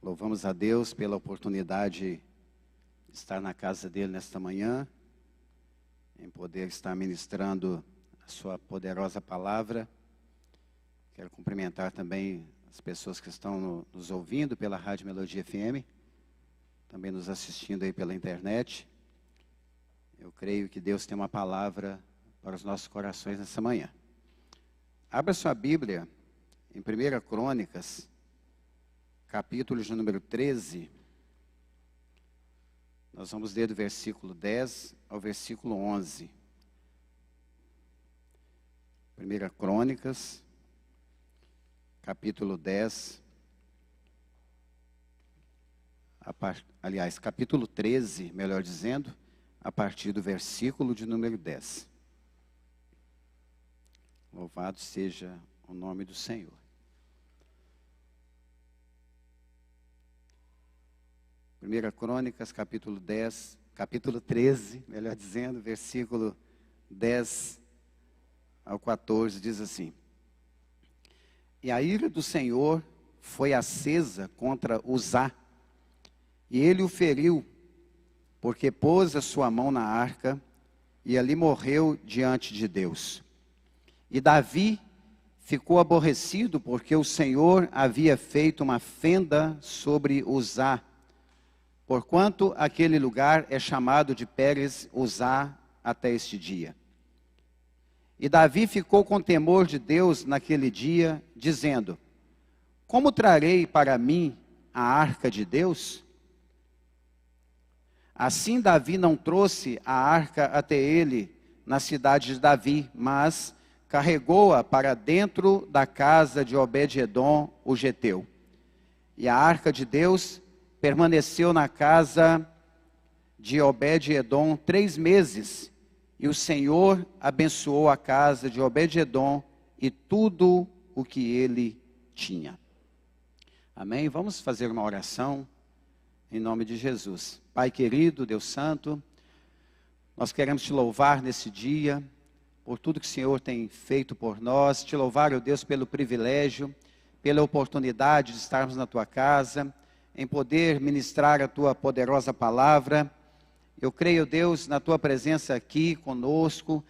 Louvamos a Deus pela oportunidade de estar na casa dele nesta manhã, em poder estar ministrando a sua poderosa palavra. Quero cumprimentar também as pessoas que estão nos ouvindo pela Rádio Melodia FM, também nos assistindo aí pela internet. Eu creio que Deus tem uma palavra para os nossos corações nessa manhã. Abra sua Bíblia em 1 Crônicas, capítulo de número 13. Nós vamos ler do versículo 10 ao versículo 11. 1 Crônicas, capítulo 10, capítulo 13, melhor dizendo, a partir do versículo de número 10. Louvado seja o nome do Senhor. 1 Crônicas, capítulo 13, melhor dizendo, versículo 10 ao 14, diz assim: E a ira do Senhor foi acesa contra Uzá, e ele o feriu, porque pôs a sua mão na arca, e ali morreu diante de Deus. E Davi ficou aborrecido, porque o Senhor havia feito uma fenda sobre Uzá, porquanto aquele lugar é chamado de Pérez Uzá até este dia. E Davi ficou com temor de Deus naquele dia, dizendo: Como trarei para mim a arca de Deus? Assim Davi não trouxe a arca até ele na cidade de Davi, mas carregou-a para dentro da casa de Obed-edom, o geteu. E a arca de Deus permaneceu na casa de Obed-edom 3 meses, e o Senhor abençoou a casa de Obed-edom e tudo o que ele tinha. Amém? Vamos fazer uma oração em nome de Jesus. Pai querido, Deus santo, nós queremos te louvar nesse dia, por tudo que o Senhor tem feito por nós, te louvar, ó Deus, pelo privilégio, pela oportunidade de estarmos na tua casa, em poder ministrar a tua poderosa palavra. Eu creio, Deus, na tua presença aqui conosco,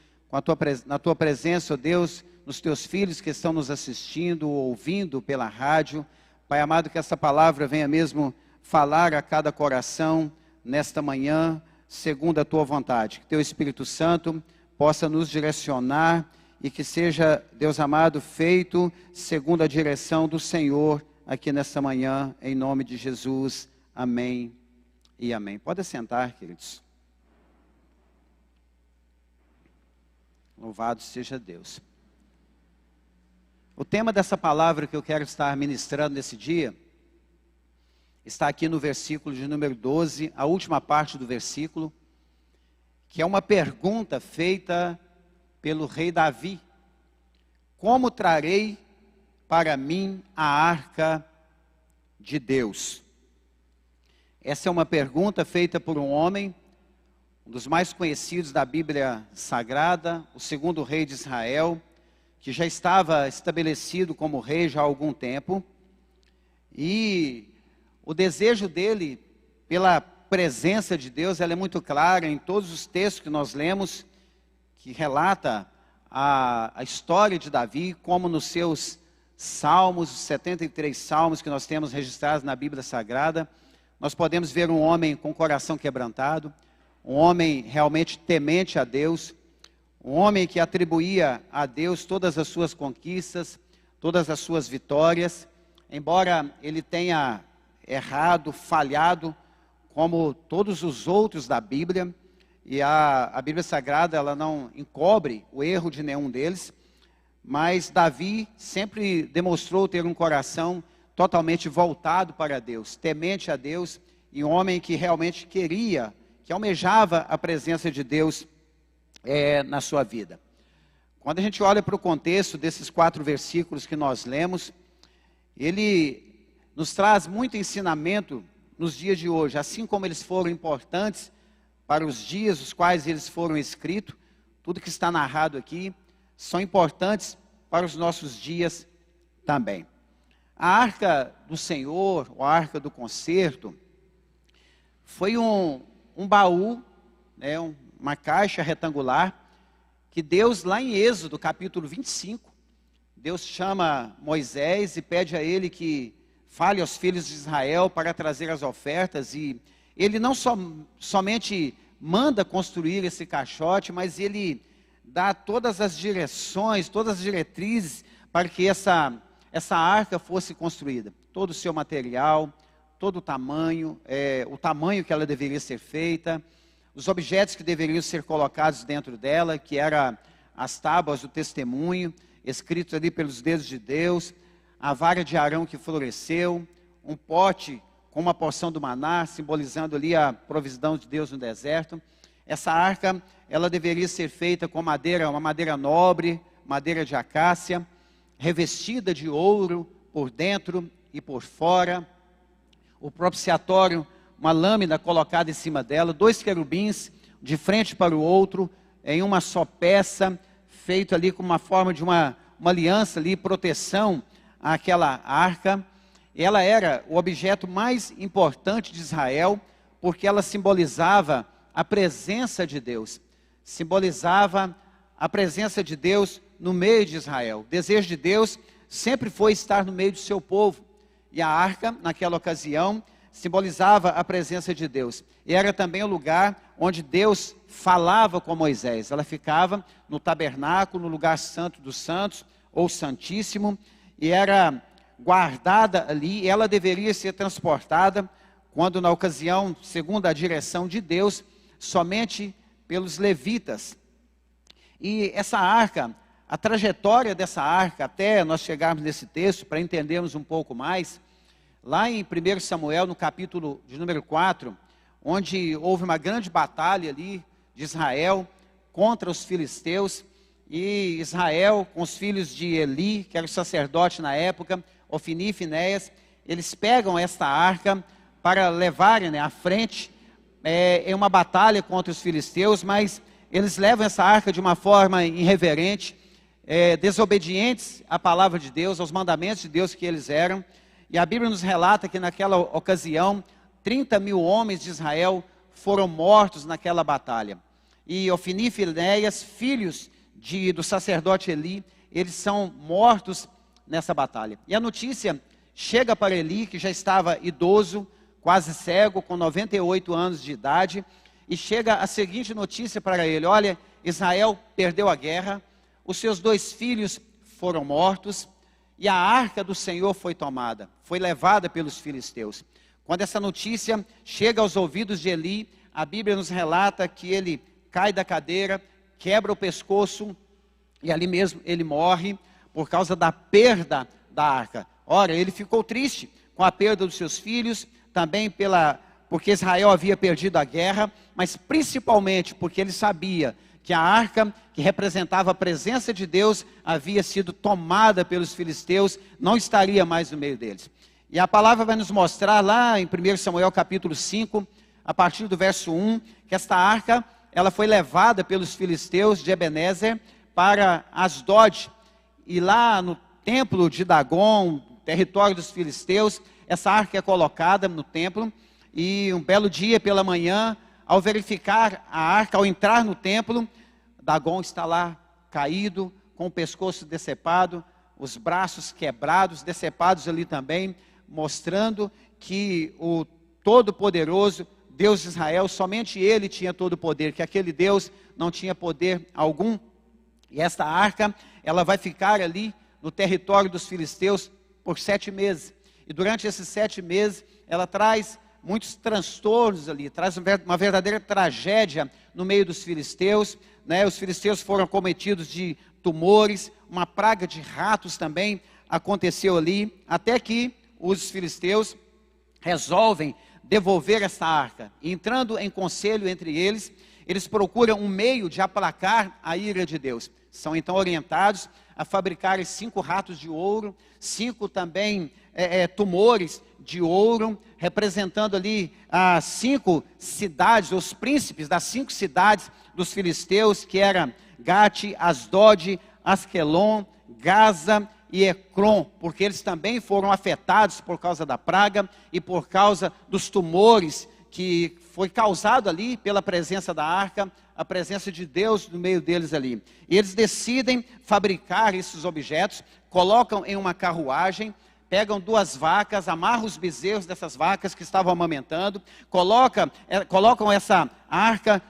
na tua presença, ó Deus, nos teus filhos que estão nos assistindo, ouvindo pela rádio. Pai amado, que essa palavra venha mesmo falar a cada coração nesta manhã, segundo a tua vontade. Que teu Espírito Santo possa nos direcionar e que seja, Deus amado, feito segundo a direção do Senhor aqui nesta manhã, em nome de Jesus. Amém e amém. Pode sentar, queridos. Louvado seja Deus. O tema dessa palavra que eu quero estar ministrando nesse dia está aqui no versículo de número 12, a última parte do versículo, que é uma pergunta feita pelo rei Davi: Como trarei para mim a arca de Deus? Essa é uma pergunta feita por um homem, um dos mais conhecidos da Bíblia Sagrada, o segundo rei de Israel, que já estava estabelecido como rei já há algum tempo, e o desejo dele pela presença de Deus, ela é muito clara em todos os textos que nós lemos, que relata a história de Davi, como nos seus salmos, os 73 salmos que nós temos registrados na Bíblia Sagrada, nós podemos ver um homem com o coração quebrantado, um homem realmente temente a Deus, um homem que atribuía a Deus todas as suas conquistas, todas as suas vitórias, embora ele tenha errado, falhado, como todos os outros da Bíblia, e a Bíblia Sagrada ela não encobre o erro de nenhum deles, mas Davi sempre demonstrou ter um coração totalmente voltado para Deus, temente a Deus, e um homem que realmente queria, que almejava a presença de Deus na sua vida. Quando a gente olha para o contexto desses 4 versículos que nós lemos, ele nos traz muito ensinamento nos dias de hoje, assim como eles foram importantes para os dias os quais eles foram escritos. Tudo que está narrado aqui são importantes para os nossos dias também. A arca do Senhor, ou a arca do concerto, foi um baú, né, uma caixa retangular, que Deus, lá em Êxodo, capítulo 25, Deus chama Moisés e pede a ele que fale aos filhos de Israel para trazer as ofertas, e ele não somente manda construir esse caixote, mas ele dá todas as direções, todas as diretrizes para que essa arca fosse construída. Todo o seu material, todo o tamanho que ela deveria ser feita, os objetos que deveriam ser colocados dentro dela, que eram as tábuas do testemunho, escritos ali pelos dedos de Deus, a vara de Arão que floresceu, um pote com uma porção do maná, simbolizando ali a provisão de Deus no deserto. Essa arca, ela deveria ser feita com madeira, uma madeira nobre, madeira de acácia, revestida de ouro por dentro e por fora. O propiciatório, uma lâmina colocada em cima dela, 2 querubins de frente para o outro, em uma só peça, feito ali com uma forma de uma aliança ali, proteção àquela arca. Ela era o objeto mais importante de Israel, porque ela simbolizava a presença de Deus. Simbolizava a presença de Deus no meio de Israel. O desejo de Deus sempre foi estar no meio do seu povo. E a arca, naquela ocasião, simbolizava a presença de Deus. E era também o lugar onde Deus falava com Moisés. Ela ficava no tabernáculo, no lugar santo dos santos, ou santíssimo, e era guardada ali, e ela deveria ser transportada, quando na ocasião, segundo a direção de Deus, somente pelos levitas. E essa arca, a trajetória dessa arca, até nós chegarmos nesse texto, para entendermos um pouco mais, lá em 1 Samuel, no capítulo de número 4, onde houve uma grande batalha ali de Israel contra os filisteus, e Israel, com os filhos de Eli, que era o sacerdote na época, Ofni e Finéias, eles pegam esta arca para levarem à frente em uma batalha contra os filisteus, mas eles levam essa arca de uma forma irreverente, desobedientes à palavra de Deus, aos mandamentos de Deus que eles eram. E a Bíblia nos relata que naquela ocasião, 30 mil homens de Israel foram mortos naquela batalha. E Ofni e Finéias, filhos do sacerdote Eli, eles são mortos nessa batalha. E a notícia chega para Eli, que já estava idoso, quase cego, com 98 anos de idade, e chega a seguinte notícia para ele: olha, Israel perdeu a guerra, os seus 2 filhos foram mortos, e a arca do Senhor foi tomada, foi levada pelos filisteus. Quando essa notícia chega aos ouvidos de Eli, a Bíblia nos relata que ele cai da cadeira, quebra o pescoço, e ali mesmo ele morre por causa da perda da arca. Ora, ele ficou triste com a perda dos seus filhos, também porque Israel havia perdido a guerra, mas principalmente porque ele sabia que a arca, que representava a presença de Deus, havia sido tomada pelos filisteus, não estaria mais no meio deles. E a palavra vai nos mostrar lá em 1 Samuel capítulo 5, a partir do verso 1, que esta arca, ela foi levada pelos filisteus de Ebenezer para Asdod, e lá no templo de Dagon, território dos filisteus, essa arca é colocada no templo, e um belo dia pela manhã, ao verificar a arca, ao entrar no templo, Dagon está lá caído, com o pescoço decepado, os braços quebrados, decepados ali também, mostrando que o Todo-Poderoso, Deus de Israel, somente Ele tinha todo o poder, que aquele Deus não tinha poder algum. E esta arca, ela vai ficar ali no território dos filisteus por 7 meses. E durante esses 7 meses, ela traz muitos transtornos ali, traz uma verdadeira tragédia no meio dos filisteus, né? Os filisteus foram acometidos de tumores, uma praga de ratos também aconteceu ali, até que os filisteus resolvem devolver essa arca. E entrando em conselho entre eles, eles procuram um meio de aplacar a ira de Deus. São então orientados a fabricar 5 ratos de ouro, 5 também tumores de ouro, representando ali as 5 cidades, os príncipes das 5 cidades dos filisteus, que eram Gate, Asdod, Asquelon, Gaza e Ecrom, porque eles também foram afetados por causa da praga e por causa dos tumores que foi causado ali pela presença da arca, a presença de Deus no meio deles ali. E eles decidem fabricar esses objetos, colocam em uma carruagem, pegam 2 vacas, amarram os bezerros dessas vacas que estavam amamentando, colocam essa arca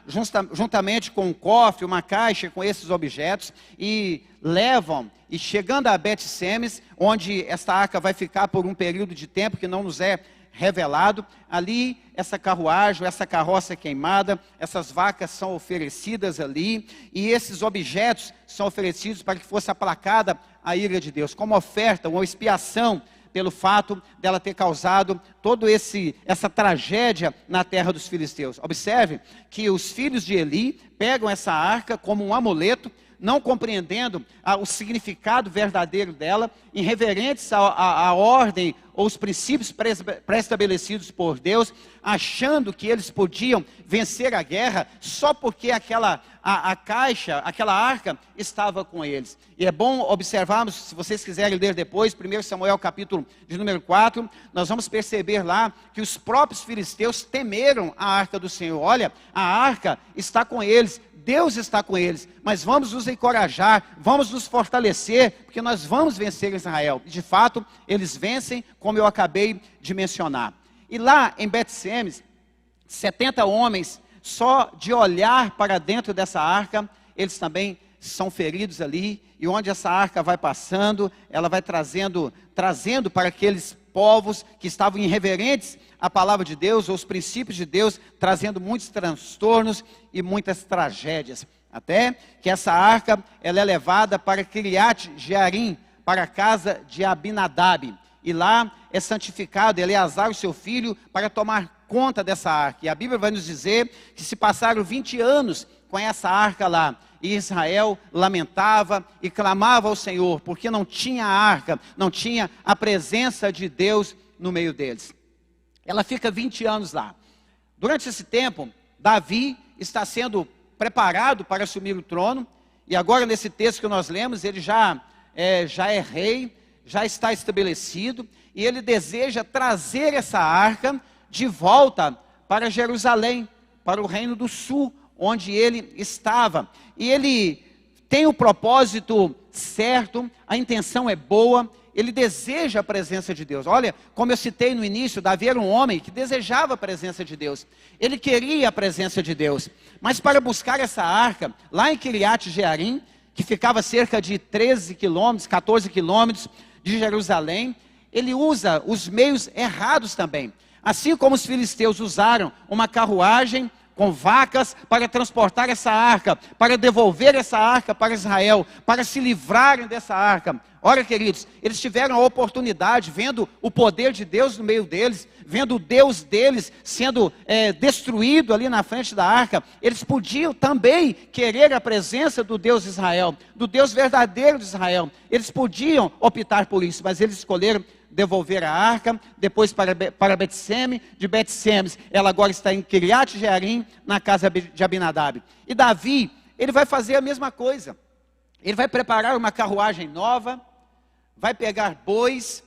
juntamente com um cofre, uma caixa com esses objetos e levam, e chegando a Bet-Semes, onde esta arca vai ficar por um período de tempo que não nos é revelado, ali essa carruagem, essa carroça queimada, essas vacas são oferecidas ali, e esses objetos são oferecidos para que fosse aplacada a ira de Deus, como oferta, uma expiação pelo fato dela ter causado toda essa tragédia na terra dos filisteus. Observe que os filhos de Eli pegam essa arca como um amuleto, não compreendendo o significado verdadeiro dela, irreverentes à ordem ou os princípios pré-estabelecidos por Deus, achando que eles podiam vencer a guerra só porque a caixa, aquela arca estava com eles. E é bom observarmos, se vocês quiserem ler depois, 1 Samuel capítulo de número 4, nós vamos perceber lá que os próprios filisteus temeram a arca do Senhor. Olha, a arca está com eles, Deus está com eles, mas vamos nos encorajar, vamos nos fortalecer, porque nós vamos vencer Israel. E de fato, eles vencem, como eu acabei de mencionar. E lá em Bet-Semes, 70 homens, só de olhar para dentro dessa arca, eles também são feridos ali, e onde essa arca vai passando, ela vai trazendo para aqueles povos que estavam irreverentes à palavra de Deus, ou os princípios de Deus, trazendo muitos transtornos e muitas tragédias. Até que essa arca, ela é levada para Kiriat Jearim, para a casa de Abinadab. E lá é santificado Eleazar, o seu filho, para tomar conta dessa arca. E a Bíblia vai nos dizer que se passaram 20 anos com essa arca lá, e Israel lamentava e clamava ao Senhor, porque não tinha a arca, não tinha a presença de Deus no meio deles. Ela fica 20 anos lá. Durante esse tempo, Davi está sendo preparado para assumir o trono, e agora nesse texto que nós lemos, ele já é rei, já está estabelecido, e ele deseja trazer essa arca de volta para Jerusalém, para o reino do sul, onde ele estava. E ele tem o propósito certo, a intenção é boa, ele deseja a presença de Deus. Olha, como eu citei no início, Davi era um homem que desejava a presença de Deus. Ele queria a presença de Deus. Mas para buscar essa arca, lá em Kiriat Jearim, que ficava a cerca de 13 quilômetros, 14 quilômetros de Jerusalém, ele usa os meios errados também. Assim como os filisteus usaram uma carruagem com vacas para transportar essa arca, para devolver essa arca para Israel, para se livrarem dessa arca. Olha, queridos, eles tiveram a oportunidade, vendo o poder de Deus no meio deles, vendo o Deus deles sendo destruído ali na frente da arca, eles podiam também querer a presença do Deus de Israel, do Deus verdadeiro de Israel. Eles podiam optar por isso, mas eles escolheram devolver a arca, depois para Bet-Semes, de Bet-Semes, ela agora está em Kiriat Jearim, na casa de Abinadab. E Davi, ele vai fazer a mesma coisa. Ele vai preparar uma carruagem nova, vai pegar bois,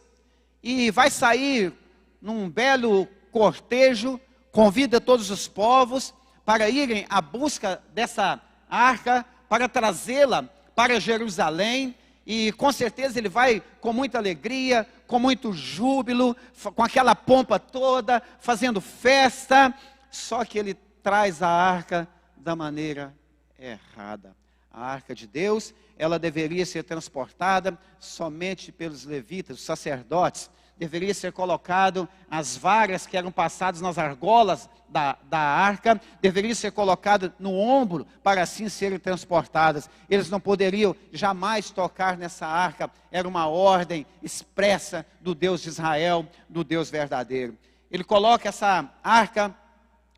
e vai sair num belo cortejo, convida todos os povos para irem à busca dessa arca, para trazê-la para Jerusalém. E com certeza ele vai com muita alegria, com muito júbilo, com aquela pompa toda, fazendo festa. Só que ele traz a arca da maneira errada. A arca de Deus, ela deveria ser transportada somente pelos levitas, os sacerdotes. Deveria ser colocado as varas que eram passadas nas argolas da arca, deveria ser colocado no ombro para assim serem transportadas. Eles não poderiam jamais tocar nessa arca, era uma ordem expressa do Deus de Israel, do Deus verdadeiro. Ele coloca essa arca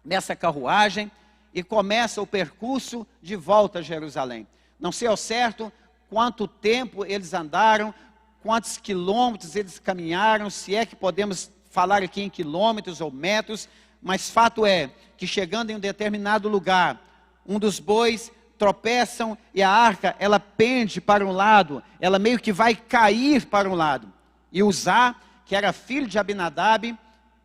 nessa carruagem e começa o percurso de volta a Jerusalém. Não sei ao certo quanto tempo eles andaram, quantos quilômetros eles caminharam, se é que podemos falar aqui em quilômetros ou metros, mas fato é que chegando em um determinado lugar, um dos bois tropeçam e a arca, ela pende para um lado, ela meio que vai cair para um lado. E Uzá, que era filho de Abinadab,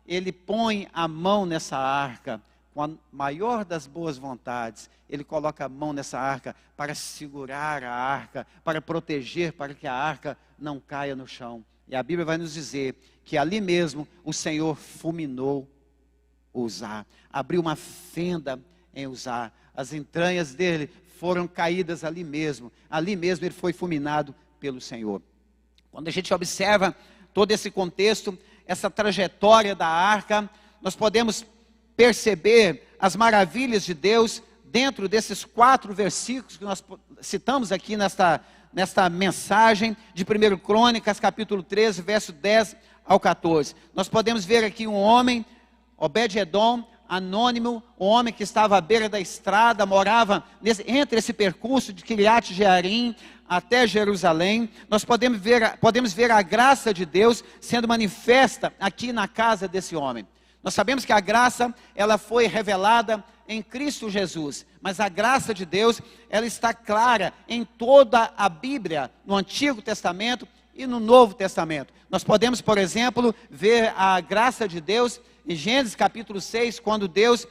ele põe a mão nessa arca, com a maior das boas vontades, ele coloca a mão nessa arca para segurar a arca, para proteger, para que a arca não caia no chão. E a Bíblia vai nos dizer que ali mesmo o Senhor fulminou Uzá, abriu uma fenda em Uzá, as entranhas dele foram caídas ali mesmo ele foi fulminado pelo Senhor. Quando a gente observa todo esse contexto, essa trajetória da arca, nós podemos perceber as maravilhas de Deus dentro desses 4 versículos que nós citamos aqui nesta mensagem de 1 Crônicas, capítulo 13, verso 10 ao 14. Nós podemos ver aqui um homem, Obed-edom, anônimo, um homem que estava à beira da estrada, morava entre esse percurso de Kiriat Jearim até Jerusalém. Nós podemos ver a graça de Deus sendo manifesta aqui na casa desse homem. Nós sabemos que a graça, ela foi revelada em Cristo Jesus, mas a graça de Deus, ela está clara em toda a Bíblia, no Antigo Testamento e no Novo Testamento. Nós podemos, por exemplo, ver a graça de Deus em Gênesis capítulo 6, quando Deus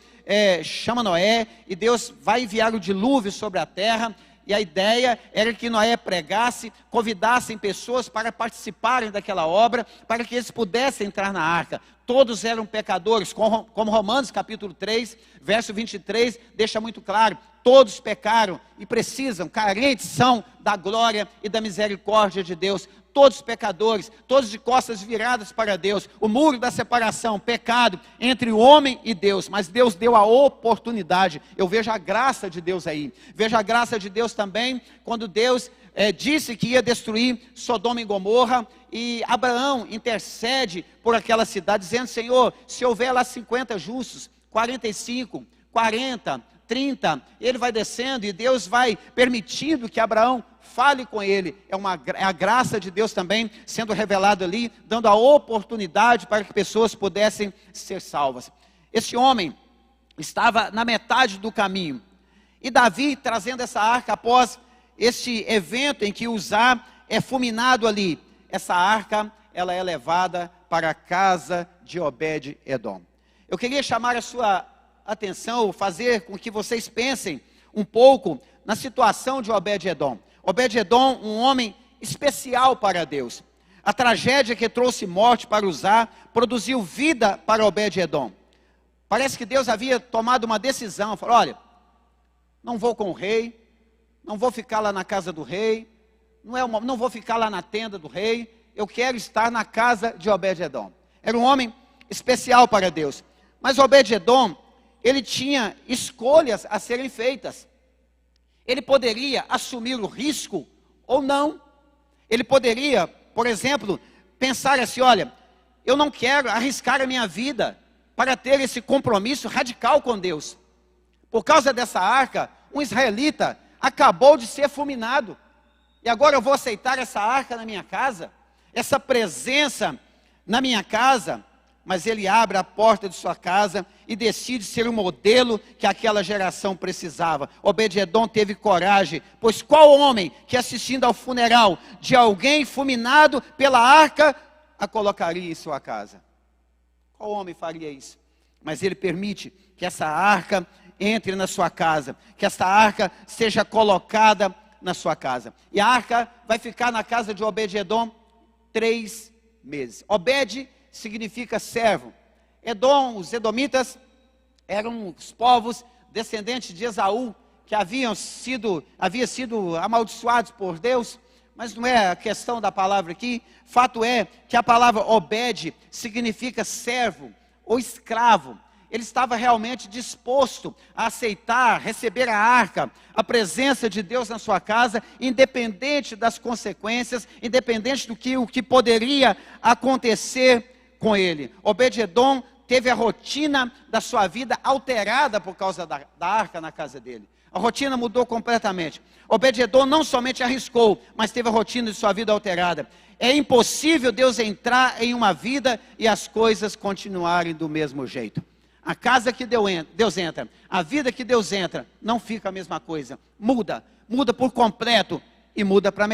chama Noé, e Deus vai enviar o dilúvio sobre a terra, e a ideia era que Noé pregasse, convidassem pessoas para participarem daquela obra, para que eles pudessem entrar na arca. Todos eram pecadores, como Romanos capítulo 3, verso 23, deixa muito claro, todos pecaram e precisam, carentes são da glória e da misericórdia de Deus. Todos pecadores, todos de costas viradas para Deus, o muro da separação, pecado entre o homem e Deus, mas Deus deu a oportunidade. Eu vejo a graça de Deus aí, vejo a graça de Deus também, quando Deus disse que ia destruir Sodoma e Gomorra, e Abraão intercede por aquela cidade, dizendo: Senhor, se houver lá 50 justos, 45, 40, 30, ele vai descendo, e Deus vai permitindo que Abraão fale com ele. É a graça de Deus também sendo revelado ali, dando a oportunidade para que pessoas pudessem ser salvas. Esse homem estava na metade do caminho, e Davi, trazendo essa arca após este evento em que Uzá é fulminado ali, essa arca, ela é levada para a casa de Obed-edom. Eu queria chamar a sua atenção, fazer com que vocês pensem um pouco na situação de Obed-edom. Obed-edom, um homem especial para Deus. A tragédia que trouxe morte para Uzá produziu vida para Obed-edom. Parece que Deus havia tomado uma decisão, falou: olha, não vou com o rei, não vou ficar lá na casa do rei, não vou ficar lá na tenda do rei, eu quero estar na casa de Obed-edom. Era um homem especial para Deus. Mas Obed-edom, ele tinha escolhas a serem feitas. Ele poderia assumir o risco ou não. Ele poderia, por exemplo, pensar assim: olha, eu não quero arriscar a minha vida para ter esse compromisso radical com Deus. Por causa dessa arca, um israelita acabou de ser fulminado, e agora eu vou aceitar essa arca na minha casa, essa presença na minha casa. Mas ele abre a porta de sua casa e decide ser o modelo que aquela geração precisava. Obed-edom teve coragem, pois qual homem que, assistindo ao funeral de alguém fulminado pela arca, a colocaria em sua casa? Qual homem faria isso? Mas ele permite que essa arca entre na sua casa, que essa arca seja colocada na sua casa. E a arca vai ficar na casa de Obed-edom 3 meses. Obed significa servo. Edom, os edomitas, eram os povos descendentes de Esaú, que havia sido amaldiçoados por Deus. Mas não é a questão da palavra aqui. Fato é que a palavra Obed significa servo ou escravo. Ele estava realmente disposto a aceitar, receber a arca, a presença de Deus na sua casa, independente das consequências, independente do que poderia acontecer com ele. Obed-edom teve a rotina da sua vida alterada por causa da arca na casa dele. A rotina mudou completamente. Obed-edom não somente arriscou, mas teve a rotina de sua vida alterada. É impossível Deus entrar em uma vida e as coisas continuarem do mesmo jeito. a casa que Deus entra, a vida que Deus entra, não fica a mesma coisa. Muda por completo e muda para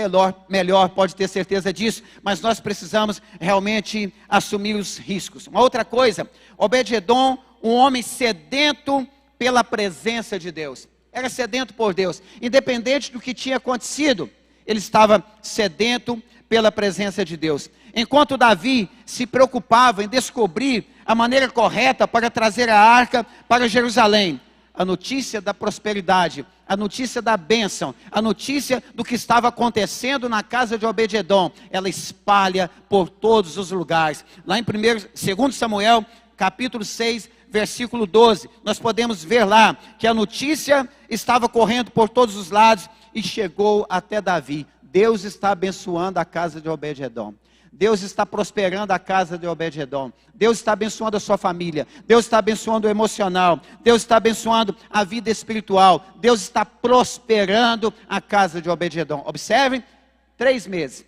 melhor, pode ter certeza disso, mas nós precisamos realmente assumir os riscos. Uma outra coisa, Obed-edom, um homem sedento pela presença de Deus. Era sedento por Deus, independente do que tinha acontecido, ele estava sedento pela presença de Deus. Enquanto Davi se preocupava em descobrir a maneira correta para trazer a arca para Jerusalém, a notícia da prosperidade, a notícia da bênção, a notícia do que estava acontecendo na casa de Obed-edom, ela espalha por todos os lugares. Lá em 2 Samuel, capítulo 6, versículo 12, nós podemos ver lá que a notícia estava correndo por todos os lados e chegou até Davi. Deus está abençoando a casa de Obed-edom. Deus está prosperando a casa de Obed-edom. Deus está abençoando a sua família. Deus está abençoando o emocional. Deus está abençoando a vida espiritual. Deus está prosperando a casa de Obed-edom. Observem, 3 meses.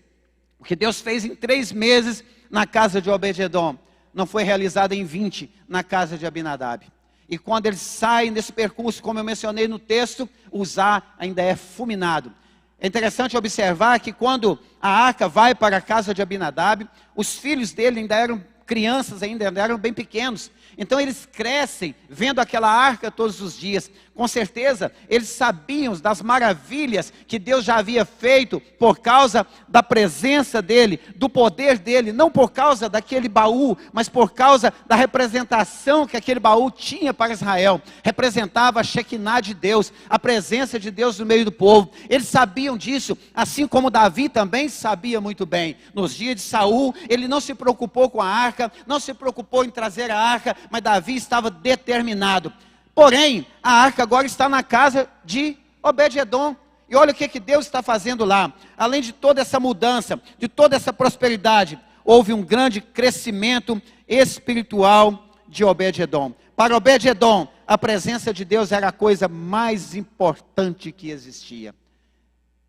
O que Deus fez em 3 meses na casa de Obed-edom não foi realizado em 20 na casa de Abinadab. E quando eles saem desse percurso, como eu mencionei no texto, Uzá ainda é fulminado. É interessante observar que quando a arca vai para a casa de Abinadab, os filhos dele ainda eram crianças, ainda eram bem pequenos. Então eles crescem vendo aquela arca todos os dias. Com certeza eles sabiam das maravilhas que Deus já havia feito por causa da presença dele, do poder dele, não por causa daquele baú, mas por causa da representação que aquele baú tinha para Israel. Representava a Shekinah de Deus, a presença de Deus no meio do povo. Eles sabiam disso, assim como Davi também sabia muito bem. Nos dias de Saul, ele não se preocupou com a arca, não se preocupou em trazer a arca, mas Davi estava determinado. Porém, a arca agora está na casa de Obed-edom. E olha o que Deus está fazendo lá. Além de toda essa mudança, de toda essa prosperidade, houve um grande crescimento espiritual de Obed-edom. Para Obed-edom, a presença de Deus era a coisa mais importante que existia.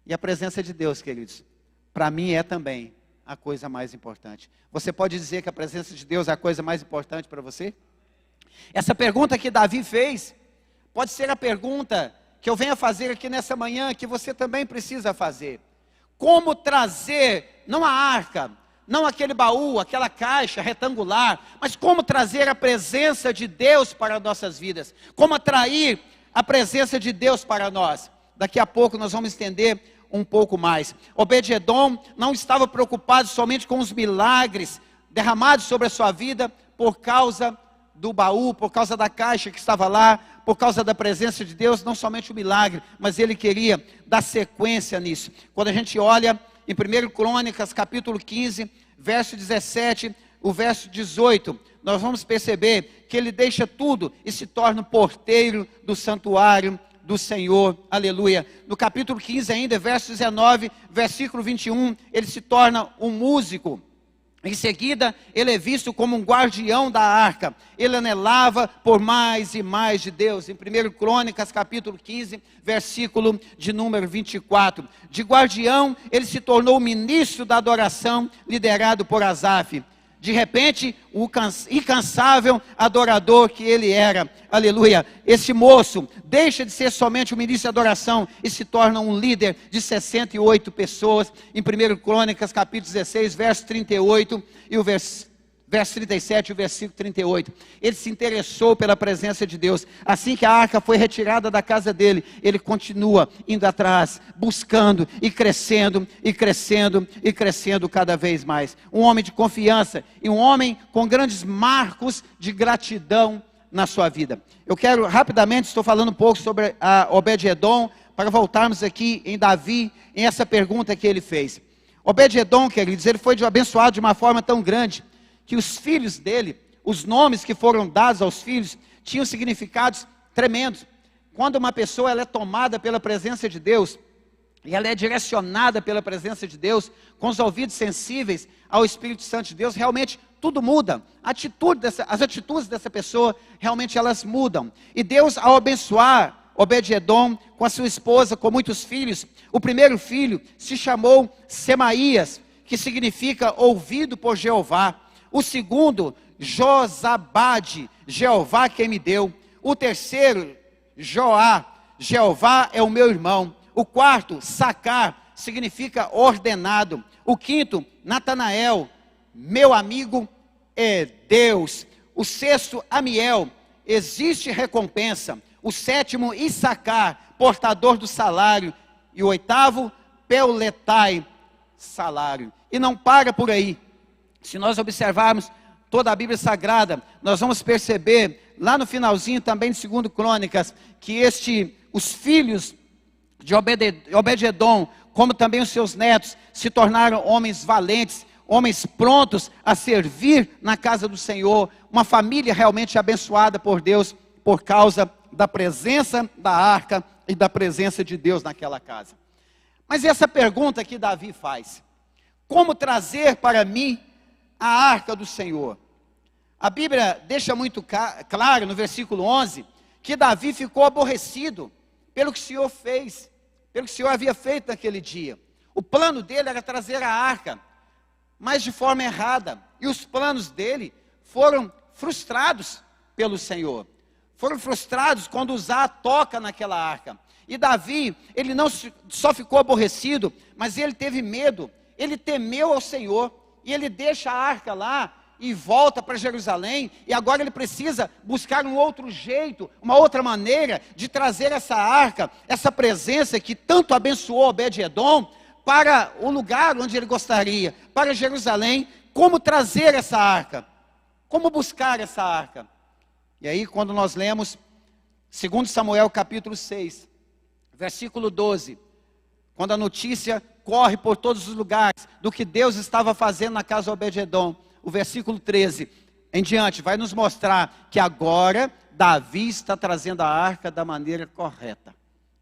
E a presença de Deus, queridos, para mim é também a coisa mais importante. Você pode dizer que a presença de Deus é a coisa mais importante para você? Essa pergunta que Davi fez, pode ser a pergunta que eu venho a fazer aqui nessa manhã, que você também precisa fazer. Como trazer, não a arca, não aquele baú, aquela caixa retangular, mas como trazer a presença de Deus para nossas vidas? Como atrair a presença de Deus para nós? Daqui a pouco nós vamos entender um pouco mais. Obed-edom não estava preocupado somente com os milagres derramados sobre a sua vida por causa do baú, por causa da caixa que estava lá, por causa da presença de Deus, não somente o milagre, mas ele queria dar sequência nisso. Quando a gente olha em 1 Crônicas, capítulo 15, verso 17, o verso 18, nós vamos perceber que ele deixa tudo e se torna o porteiro do santuário do Senhor, aleluia. No capítulo 15 ainda, verso 19, versículo 21, ele se torna um músico. Em seguida, ele é visto como um guardião da arca. Ele anelava por mais e mais de Deus. Em 1 Crônicas, capítulo 15, versículo de número 24. De guardião, ele se tornou ministro da adoração, liderado por Asaf. De repente, o incansável adorador que ele era, aleluia, esse moço deixa de ser somente um ministro de adoração e se torna um líder de 68 pessoas, em 1 Crônicas, capítulo 16, verso 38 e o verso 37 e o versículo 38, ele se interessou pela presença de Deus. Assim que a arca foi retirada da casa dele, ele continua indo atrás, buscando e crescendo, e crescendo, e crescendo cada vez mais. Um homem de confiança e um homem com grandes marcos de gratidão na sua vida. Eu quero rapidamente, estou falando um pouco sobre a Obed-edom, para voltarmos aqui em Davi, em essa pergunta que ele fez. Obed-edom, queridos, ele foi abençoado de uma forma tão grande, que os filhos dele, os nomes que foram dados aos filhos, tinham significados tremendos. Quando uma pessoa ela é tomada pela presença de Deus, e ela é direcionada pela presença de Deus, com os ouvidos sensíveis ao Espírito Santo de Deus, realmente tudo muda. As atitudes dessa pessoa, realmente elas mudam. E Deus, ao abençoar Obed-edom com a sua esposa, com muitos filhos, o primeiro filho se chamou Semaías, que significa ouvido por Jeová. O segundo, Josabade, Jeová quem me deu. O terceiro, Joá, Jeová é o meu irmão. O quarto, Sacar, significa ordenado. O quinto, Natanael, meu amigo é Deus. O sexto, Amiel, existe recompensa. O sétimo, Issacar, portador do salário. E o oitavo, Peuletai, salário. E não para por aí. Se nós observarmos toda a Bíblia Sagrada, nós vamos perceber, lá no finalzinho também de 2 Crônicas, que os filhos de Obed-edom, como também os seus netos, se tornaram homens valentes, homens prontos a servir na casa do Senhor, uma família realmente abençoada por Deus, por causa da presença da arca e da presença de Deus naquela casa. Mas essa pergunta que Davi faz: como trazer para mim a arca do Senhor? A Bíblia deixa muito claro no versículo 11, que Davi ficou aborrecido pelo que o Senhor fez, pelo que o Senhor havia feito naquele dia. O plano dele era trazer a arca, mas de forma errada, e os planos dele foram frustrados pelo Senhor. Foram frustrados quando Uzá toca naquela arca. E Davi, ele não só ficou aborrecido, mas ele teve medo, ele temeu ao Senhor, e ele deixa a arca lá, e volta para Jerusalém, e agora ele precisa buscar um outro jeito, uma outra maneira de trazer essa arca, essa presença que tanto abençoou Obed-edom, para o lugar onde ele gostaria, para Jerusalém. Como trazer essa arca? Como buscar essa arca? E aí, quando nós lemos 2 Samuel capítulo 6, versículo 12, quando a notícia corre por todos os lugares do que Deus estava fazendo na casa de Obed-edom, o versículo 13 em diante vai nos mostrar que agora Davi está trazendo a arca da maneira correta,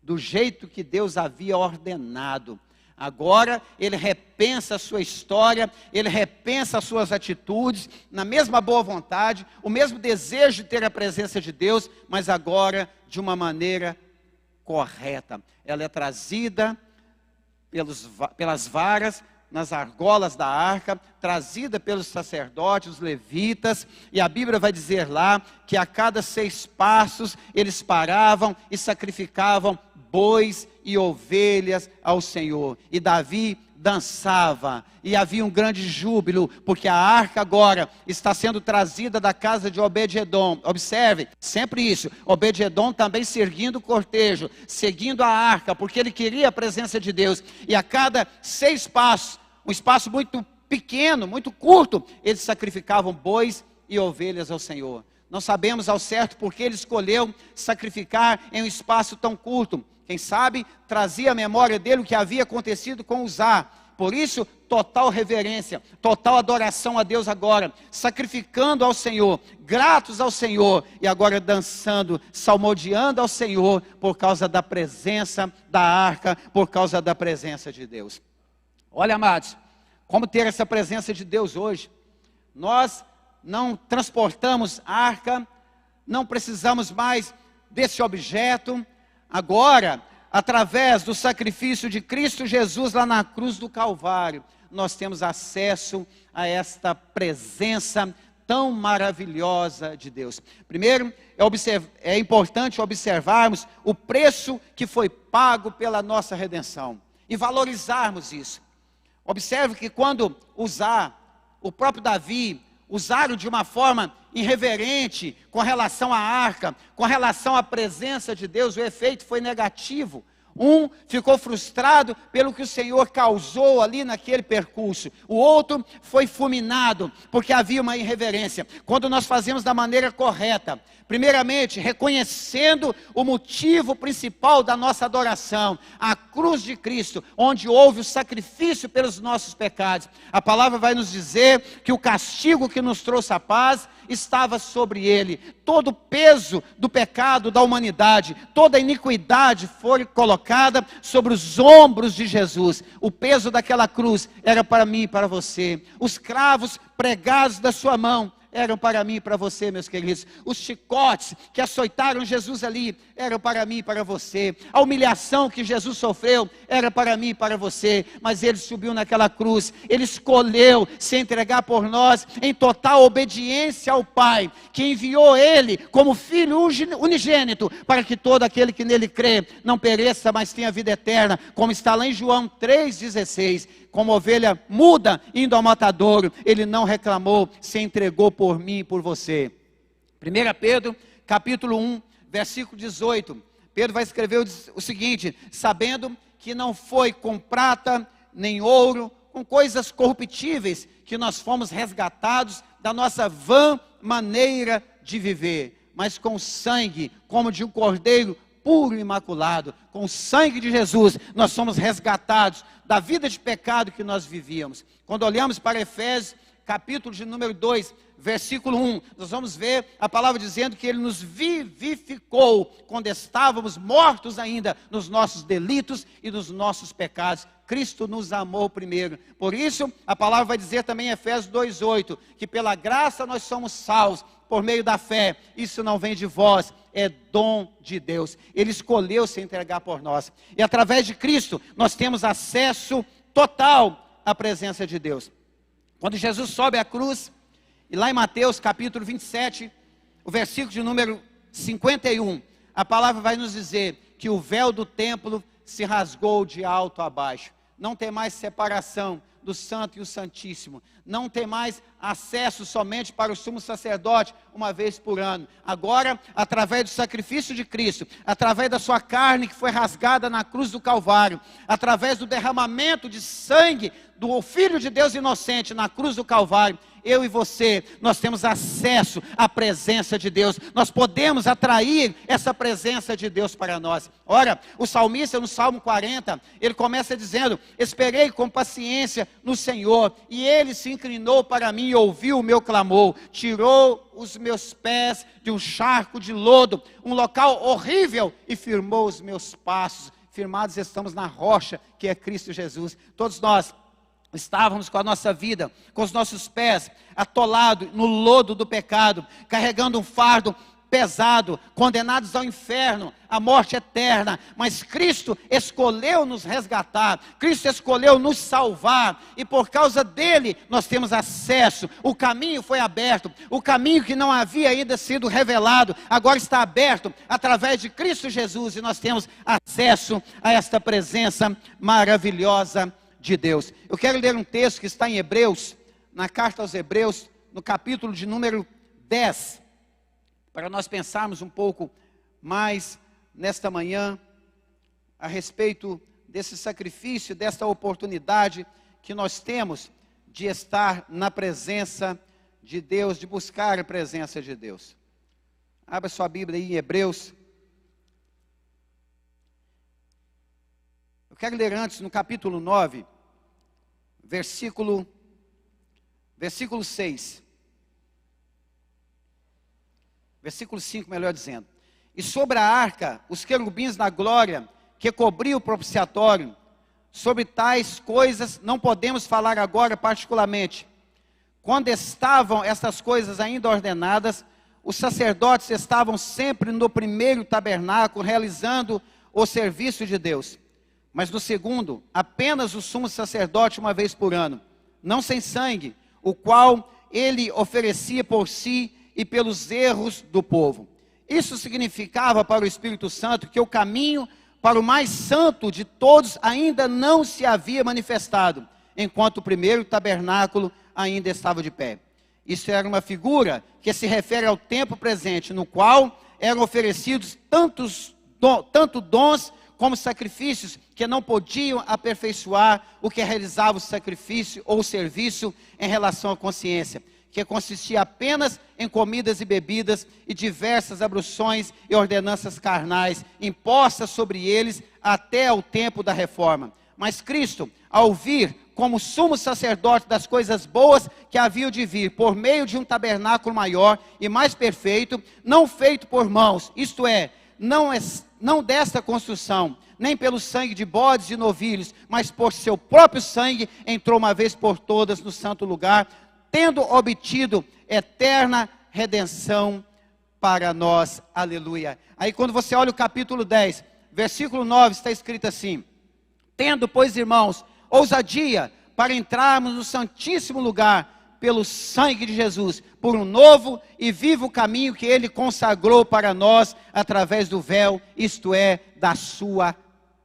do jeito que Deus havia ordenado. Agora ele repensa a sua história, ele repensa as suas atitudes, na mesma boa vontade, o mesmo desejo de ter a presença de Deus, mas agora de uma maneira correta. Ela é trazida pelas varas, nas argolas da arca, trazida pelos sacerdotes, os levitas, e a Bíblia vai dizer lá, que a cada 6 passos, eles paravam e sacrificavam bois e ovelhas ao Senhor, e Davi dançava, e havia um grande júbilo, porque a arca agora está sendo trazida da casa de Obed-edom. Observe, sempre isso, Obed-edom também seguindo o cortejo, seguindo a arca, porque ele queria a presença de Deus, e a cada 6 passos, um espaço muito pequeno, muito curto, eles sacrificavam bois e ovelhas ao Senhor. Não sabemos ao certo porque ele escolheu sacrificar em um espaço tão curto. Quem sabe trazia à memória dele o que havia acontecido com Uzá. Por isso, total reverência, total adoração a Deus agora, sacrificando ao Senhor, gratos ao Senhor, e agora dançando, salmodiando ao Senhor, por causa da presença da arca, por causa da presença de Deus. Olha, amados, como ter essa presença de Deus hoje. Nós não transportamos arca, não precisamos mais desse objeto. Agora, através do sacrifício de Cristo Jesus lá na cruz do Calvário, nós temos acesso a esta presença tão maravilhosa de Deus. Primeiro, é importante observarmos o preço que foi pago pela nossa redenção e valorizarmos isso. Observe que quando o próprio Davi, usaram de uma forma irreverente com relação à arca, com relação à presença de Deus, o efeito foi negativo. Um ficou frustrado pelo que o Senhor causou ali naquele percurso. O outro foi fulminado, porque havia uma irreverência. Quando nós fazemos da maneira correta, primeiramente, reconhecendo o motivo principal da nossa adoração, a cruz de Cristo, onde houve o sacrifício pelos nossos pecados. A palavra vai nos dizer que o castigo que nos trouxe a paz estava sobre ele. Todo o peso do pecado da humanidade, toda a iniquidade foi colocada sobre os ombros de Jesus. O peso daquela cruz era para mim e para você. Os cravos pregados da sua mão eram para mim e para você, meus queridos. Os chicotes que açoitaram Jesus ali eram para mim e para você. A humilhação que Jesus sofreu era para mim e para você. Mas ele subiu naquela cruz, ele escolheu se entregar por nós em total obediência ao Pai, que enviou ele como Filho unigênito, para que todo aquele que nele crê não pereça, mas tenha vida eterna, como está lá em João 3,16. Como ovelha muda indo ao matadouro, ele não reclamou, se entregou por mim e por você. 1 Pedro, capítulo 1, versículo 18. Pedro vai escrever o seguinte: sabendo que não foi com prata nem ouro, com coisas corruptíveis, que nós fomos resgatados da nossa vã maneira de viver, mas com sangue, como de um cordeiro puro e imaculado. Com o sangue de Jesus, nós somos resgatados da vida de pecado que nós vivíamos. Quando olhamos para Efésios, capítulo de número 2, versículo 1, nós vamos ver a palavra dizendo que ele nos vivificou, quando estávamos mortos ainda nos nossos delitos e nos nossos pecados. Cristo nos amou primeiro. Por isso, a palavra vai dizer também em Efésios 2,8, que pela graça nós somos salvos, por meio da fé. Isso não vem de vós, é dom de Deus. Ele escolheu se entregar por nós. E através de Cristo, nós temos acesso total à presença de Deus. Quando Jesus sobe à cruz, e lá em Mateus capítulo 27, o versículo de número 51, a palavra vai nos dizer que o véu do templo se rasgou de alto a baixo. Não tem mais separação do santo e o santíssimo. Não tem mais acesso somente para o sumo sacerdote uma vez por ano. Agora, através do sacrifício de Cristo, através da sua carne que foi rasgada na cruz do Calvário, através do derramamento de sangue do Filho de Deus inocente na cruz do Calvário, eu e você, nós temos acesso à presença de Deus. Nós podemos atrair essa presença de Deus para nós. Ora, o salmista no Salmo 40, ele começa dizendo: esperei com paciência no Senhor, e ele se inclinou para mim e ouviu o meu clamor, tirou os meus pés de um charco de lodo, um local horrível, e firmou os meus passos. Firmados estamos na rocha, que é Cristo Jesus. Todos nós estávamos com a nossa vida, com os nossos pés atolados no lodo do pecado, carregando um fardo pesado, condenados ao inferno, à morte eterna. Mas Cristo escolheu nos resgatar, Cristo escolheu nos salvar, e por causa dele nós temos acesso. O caminho foi aberto, o caminho que não havia ainda sido revelado, agora está aberto através de Cristo Jesus, e nós temos acesso a esta presença maravilhosa de Deus. Eu quero ler um texto que está em Hebreus, na carta aos Hebreus, no capítulo de número 10, para nós pensarmos um pouco mais nesta manhã a respeito desse sacrifício, desta oportunidade que nós temos de estar na presença de Deus, de buscar a presença de Deus. Abra sua Bíblia aí em Hebreus. Eu quero ler antes no capítulo 9, versículo 6. Versículo 5, melhor dizendo. E sobre a arca, os querubins da glória, que cobriam o propiciatório. Sobre tais coisas não podemos falar agora particularmente. Quando estavam essas coisas ainda ordenadas, os sacerdotes estavam sempre no primeiro tabernáculo, realizando o serviço de Deus. Mas no segundo, apenas o sumo sacerdote uma vez por ano, não sem sangue, o qual ele oferecia por si e pelos erros do povo. Isso significava para o Espírito Santo que o caminho para o mais santo de todos ainda não se havia manifestado, enquanto o primeiro tabernáculo ainda estava de pé. Isso era uma figura que se refere ao tempo presente, no qual eram oferecidos tanto dons como sacrifícios que não podiam aperfeiçoar o que realizava o sacrifício ou o serviço em relação à consciência, que consistia apenas em comidas e bebidas e diversas abluções e ordenanças carnais impostas sobre eles até o tempo da reforma. Mas Cristo, ao vir como sumo sacerdote das coisas boas que haviam de vir, por meio de um tabernáculo maior e mais perfeito, não feito por mãos, isto é, não desta construção, nem pelo sangue de bodes e novilhos, mas por seu próprio sangue, entrou uma vez por todas no santo lugar, tendo obtido eterna redenção para nós, aleluia. Aí quando você olha o capítulo 10, versículo 9, está escrito assim: tendo, pois, irmãos, ousadia para entrarmos no santíssimo lugar, pelo sangue de Jesus, por um novo e vivo caminho que Ele consagrou para nós, através do véu, isto é, da sua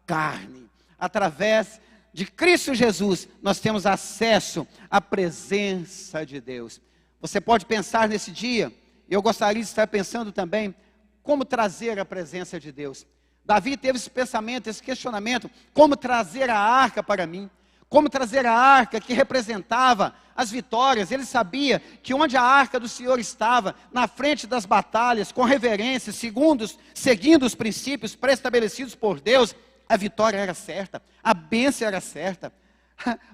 carne. Através de Cristo Jesus, nós temos acesso à presença de Deus. Você pode pensar nesse dia, eu gostaria de estar pensando também, como trazer a presença de Deus. Davi teve esse pensamento, esse questionamento: como trazer a arca para mim? Como trazer a arca que representava as vitórias? Ele sabia que onde a arca do Senhor estava, na frente das batalhas, com reverência, seguindo os princípios pré-estabelecidos por Deus, a vitória era certa, a bênção era certa,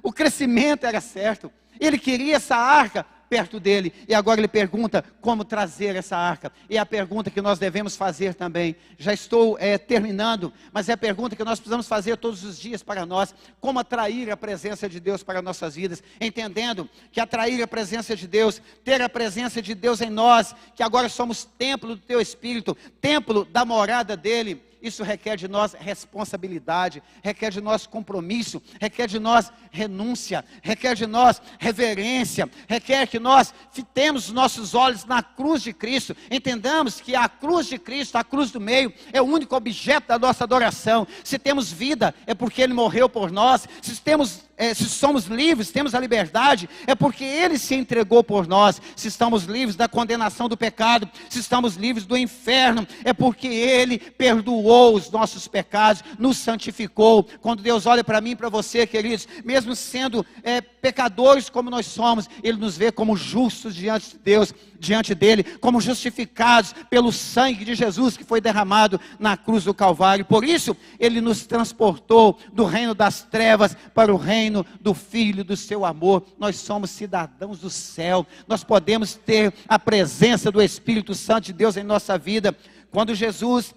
o crescimento era certo. Ele queria essa arca perto dele, e agora ele pergunta como trazer essa arca. E é a pergunta que nós devemos fazer também. Já estou terminando, mas é a pergunta que nós precisamos fazer todos os dias para nós: como atrair a presença de Deus para nossas vidas, entendendo que atrair a presença de Deus, ter a presença de Deus em nós, que agora somos templo do teu Espírito, templo da morada dele. Isso requer de nós responsabilidade, requer de nós compromisso, requer de nós renúncia, requer de nós reverência, requer que nós fitemos os nossos olhos na cruz de Cristo, entendamos que a cruz de Cristo, a cruz do meio, é o único objeto da nossa adoração. Se temos vida, é porque Ele morreu por nós. Se somos livres, temos a liberdade, é porque Ele se entregou por nós. Se estamos livres da condenação do pecado, se estamos livres do inferno, é porque Ele perdoou os nossos pecados, nos santificou. Quando Deus olha para mim e para você, queridos, mesmo sendo pecadores como nós somos, Ele nos vê como justos diante de Deus, diante dEle, como justificados pelo sangue de Jesus que foi derramado na cruz do Calvário. Por isso, Ele nos transportou do reino das trevas para o reino do Filho do seu amor. Nós somos cidadãos do céu, nós podemos ter a presença do Espírito Santo de Deus em nossa vida. Quando Jesus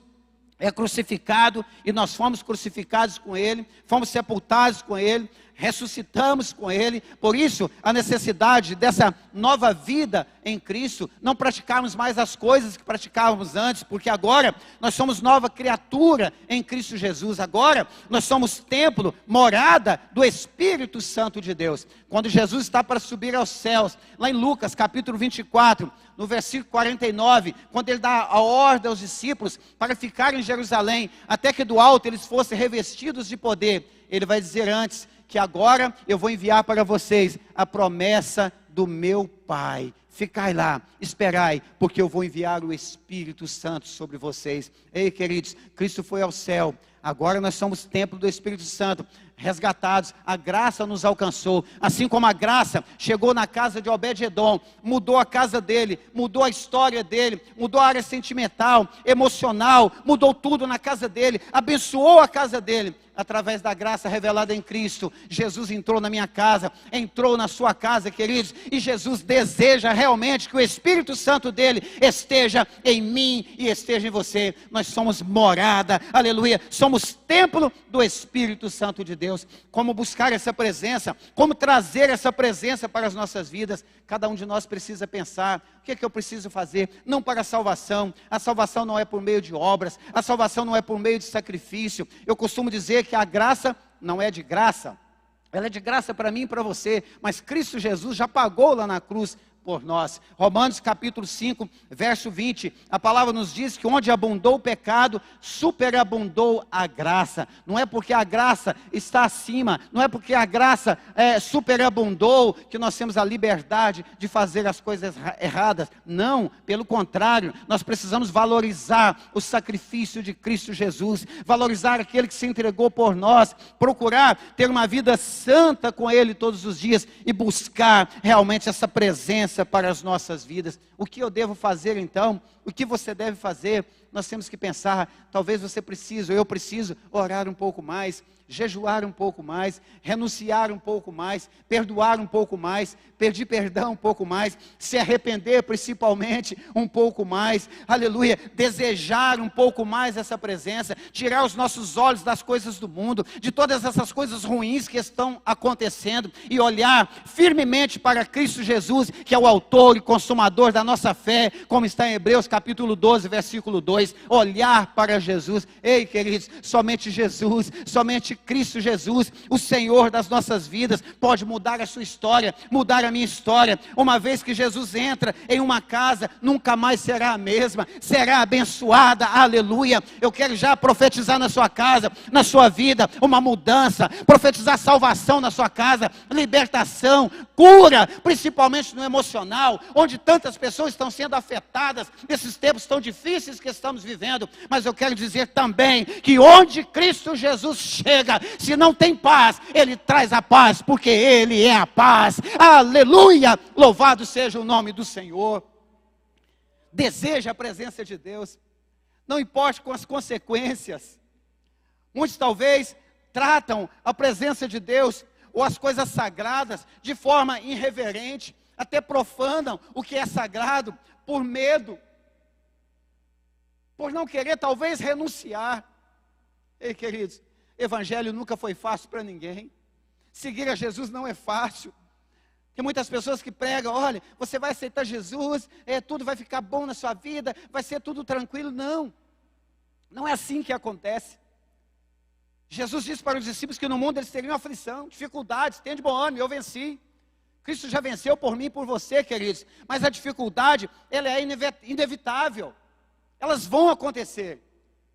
é crucificado, e nós fomos crucificados com Ele, fomos sepultados com Ele, ressuscitamos com Ele. Por isso, a necessidade dessa nova vida em Cristo, não praticarmos mais as coisas que praticávamos antes, porque agora nós somos nova criatura em Cristo Jesus. Agora nós somos templo, morada do Espírito Santo de Deus. Quando Jesus está para subir aos céus, lá em Lucas capítulo 24, no versículo 49, quando Ele dá a ordem aos discípulos para ficarem em Jerusalém, até que do alto eles fossem revestidos de poder, Ele vai dizer antes que agora eu vou enviar para vocês a promessa do meu Pai. Ficai lá, esperai, porque eu vou enviar o Espírito Santo sobre vocês. Ei, queridos, Cristo foi ao céu, agora nós somos templo do Espírito Santo, resgatados. A graça nos alcançou, assim como a graça chegou na casa de Obed-edom, mudou a casa dele, mudou a história dele, mudou a área sentimental, emocional, mudou tudo na casa dele, abençoou a casa dele. Através da graça revelada em Cristo, Jesus entrou na minha casa, entrou na sua casa, queridos, e Jesus deseja realmente que o Espírito Santo dele esteja em mim e esteja em você. Nós somos morada, aleluia, somos templo do Espírito Santo de Deus. Como buscar essa presença, como trazer essa presença para as nossas vidas? Cada um de nós precisa pensar: o que é que eu preciso fazer? Não para a salvação não é por meio de obras, a salvação não é por meio de sacrifício. Eu costumo dizer que a graça não é de graça, ela é de graça para mim e para você, mas Cristo Jesus já pagou lá na cruz por nós. Romanos capítulo 5, verso 20, a palavra nos diz que onde abundou o pecado, superabundou a graça. Não é porque a graça está acima, não é porque a graça superabundou que nós temos a liberdade de fazer as coisas erradas. Não, pelo contrário, nós precisamos valorizar o sacrifício de Cristo Jesus, valorizar aquele que se entregou por nós, procurar ter uma vida santa com Ele todos os dias e buscar realmente essa presença para as nossas vidas. O que eu devo fazer então? O que você deve fazer? Nós temos que pensar: talvez você precise, ou eu preciso orar um pouco mais. jejuar um pouco mais, renunciar um pouco mais, perdoar um pouco mais, pedir perdão um pouco mais, se arrepender principalmente um pouco mais, aleluia, desejar um pouco mais essa presença, tirar os nossos olhos das coisas do mundo, de todas essas coisas ruins que estão acontecendo, e olhar firmemente para Cristo Jesus, que é o autor e consumador da nossa fé, como está em Hebreus capítulo 12, versículo 2, olhar para Jesus. Ei, queridos, somente Jesus, somente Cristo Jesus, o Senhor das nossas vidas, pode mudar a sua história, mudar a minha história. Uma vez que Jesus entra em uma casa, nunca mais será a mesma, será abençoada, aleluia. Eu quero já profetizar na sua casa, na sua vida, uma mudança, profetizar salvação na sua casa, libertação, cura, principalmente no emocional, onde tantas pessoas estão sendo afetadas nesses tempos tão difíceis que estamos vivendo. Mas eu quero dizer também que onde Cristo Jesus chega, se não tem paz, Ele traz a paz, porque Ele é a paz, aleluia, louvado seja o nome do Senhor. Deseja a presença de Deus, não importa com as consequências. Muitos talvez tratam a presença de Deus ou as coisas sagradas de forma irreverente, até profanam o que é sagrado por medo, por não querer talvez renunciar. Ei, queridos, evangelho nunca foi fácil para ninguém, seguir a Jesus não é fácil. Tem muitas pessoas que pregam, olha, você vai aceitar Jesus, tudo vai ficar bom na sua vida, vai ser tudo tranquilo. Não, não é assim que acontece. Jesus disse para os discípulos que no mundo eles teriam aflição, dificuldades, tenha de bom ânimo, eu venci. Cristo já venceu por mim e por você, queridos. Mas a dificuldade, ela é inevitável. Elas vão acontecer.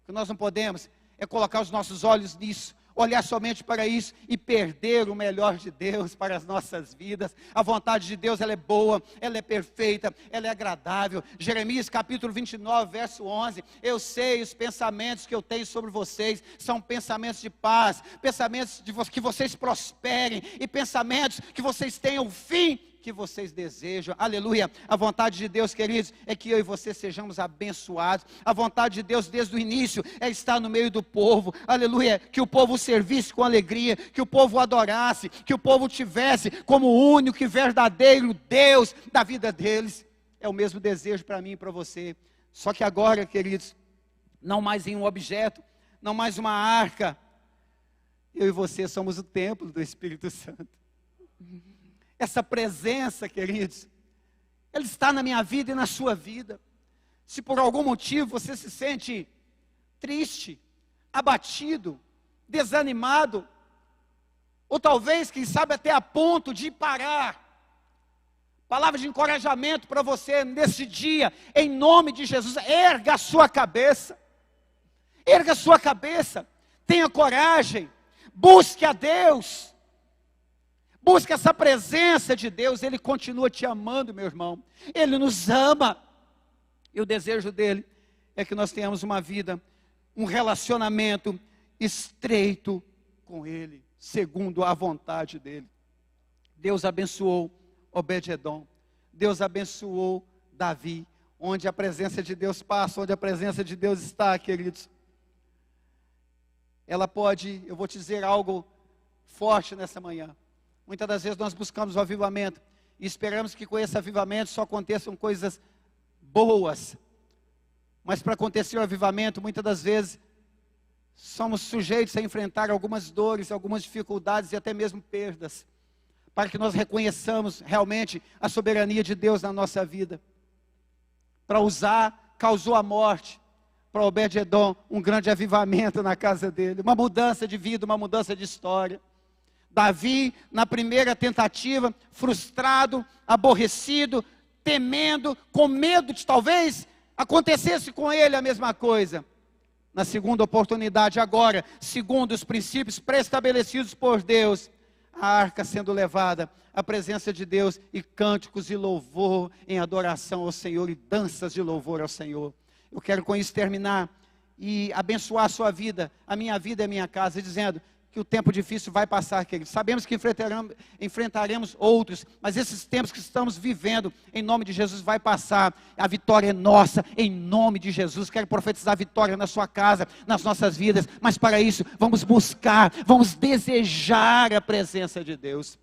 O que nós não podemos é colocar os nossos olhos nisso, olhar somente para isso e perder o melhor de Deus para as nossas vidas. A vontade de Deus, ela é boa, ela é perfeita, ela é agradável. Jeremias capítulo 29, verso 11, eu sei os pensamentos que eu tenho sobre vocês, são pensamentos de paz, pensamentos de que vocês prosperem, e pensamentos que vocês tenham o fim que vocês desejam, aleluia. A vontade de Deus, queridos, é que eu e você sejamos abençoados. A vontade de Deus desde o início é estar no meio do povo, aleluia, que o povo o servisse com alegria, que o povo o adorasse, que o povo o tivesse como o único e verdadeiro Deus da vida deles. É o mesmo desejo para mim e para você, só que agora, queridos, não mais em um objeto, não mais uma arca. Eu e você somos o templo do Espírito Santo. Essa presença, queridos, ela está na minha vida e na sua vida. Se por algum motivo você se sente triste, abatido, desanimado, ou talvez, quem sabe, até a ponto de parar, palavra de encorajamento para você nesse dia, em nome de Jesus, erga a sua cabeça, tenha coragem, busque a Deus, busque essa presença de Deus. Ele continua te amando, meu irmão, Ele nos ama, e o desejo dEle é que nós tenhamos uma vida, um relacionamento estreito com Ele, segundo a vontade dEle. Deus abençoou Obed-edom, Deus abençoou Davi. Onde a presença de Deus passa, onde a presença de Deus está, queridos, ela pode, eu vou te dizer algo forte nessa manhã. Muitas das vezes nós buscamos o avivamento e esperamos que com esse avivamento só aconteçam coisas boas. Mas para acontecer o avivamento, muitas das vezes somos sujeitos a enfrentar algumas dores, algumas dificuldades e até mesmo perdas, para que nós reconheçamos realmente a soberania de Deus na nossa vida. Para usar, causou a morte. Para Obed-edom, um grande avivamento na casa dele, uma mudança de vida, uma mudança de história. Davi, na primeira tentativa, frustrado, aborrecido, temendo, com medo de talvez acontecesse com ele a mesma coisa. Na segunda oportunidade, agora, segundo os princípios pré-estabelecidos por Deus, a arca sendo levada, a presença de Deus, e cânticos de louvor em adoração ao Senhor, e danças de louvor ao Senhor. Eu quero com isso terminar e abençoar a sua vida, a minha vida e a minha casa, dizendo que que o tempo difícil vai passar, queridos. Sabemos que enfrentaremos outros, mas esses tempos que estamos vivendo, em nome de Jesus, vai passar. A vitória é nossa, em nome de Jesus. Quero profetizar a vitória na sua casa, nas nossas vidas, mas para isso, vamos buscar, vamos desejar a presença de Deus.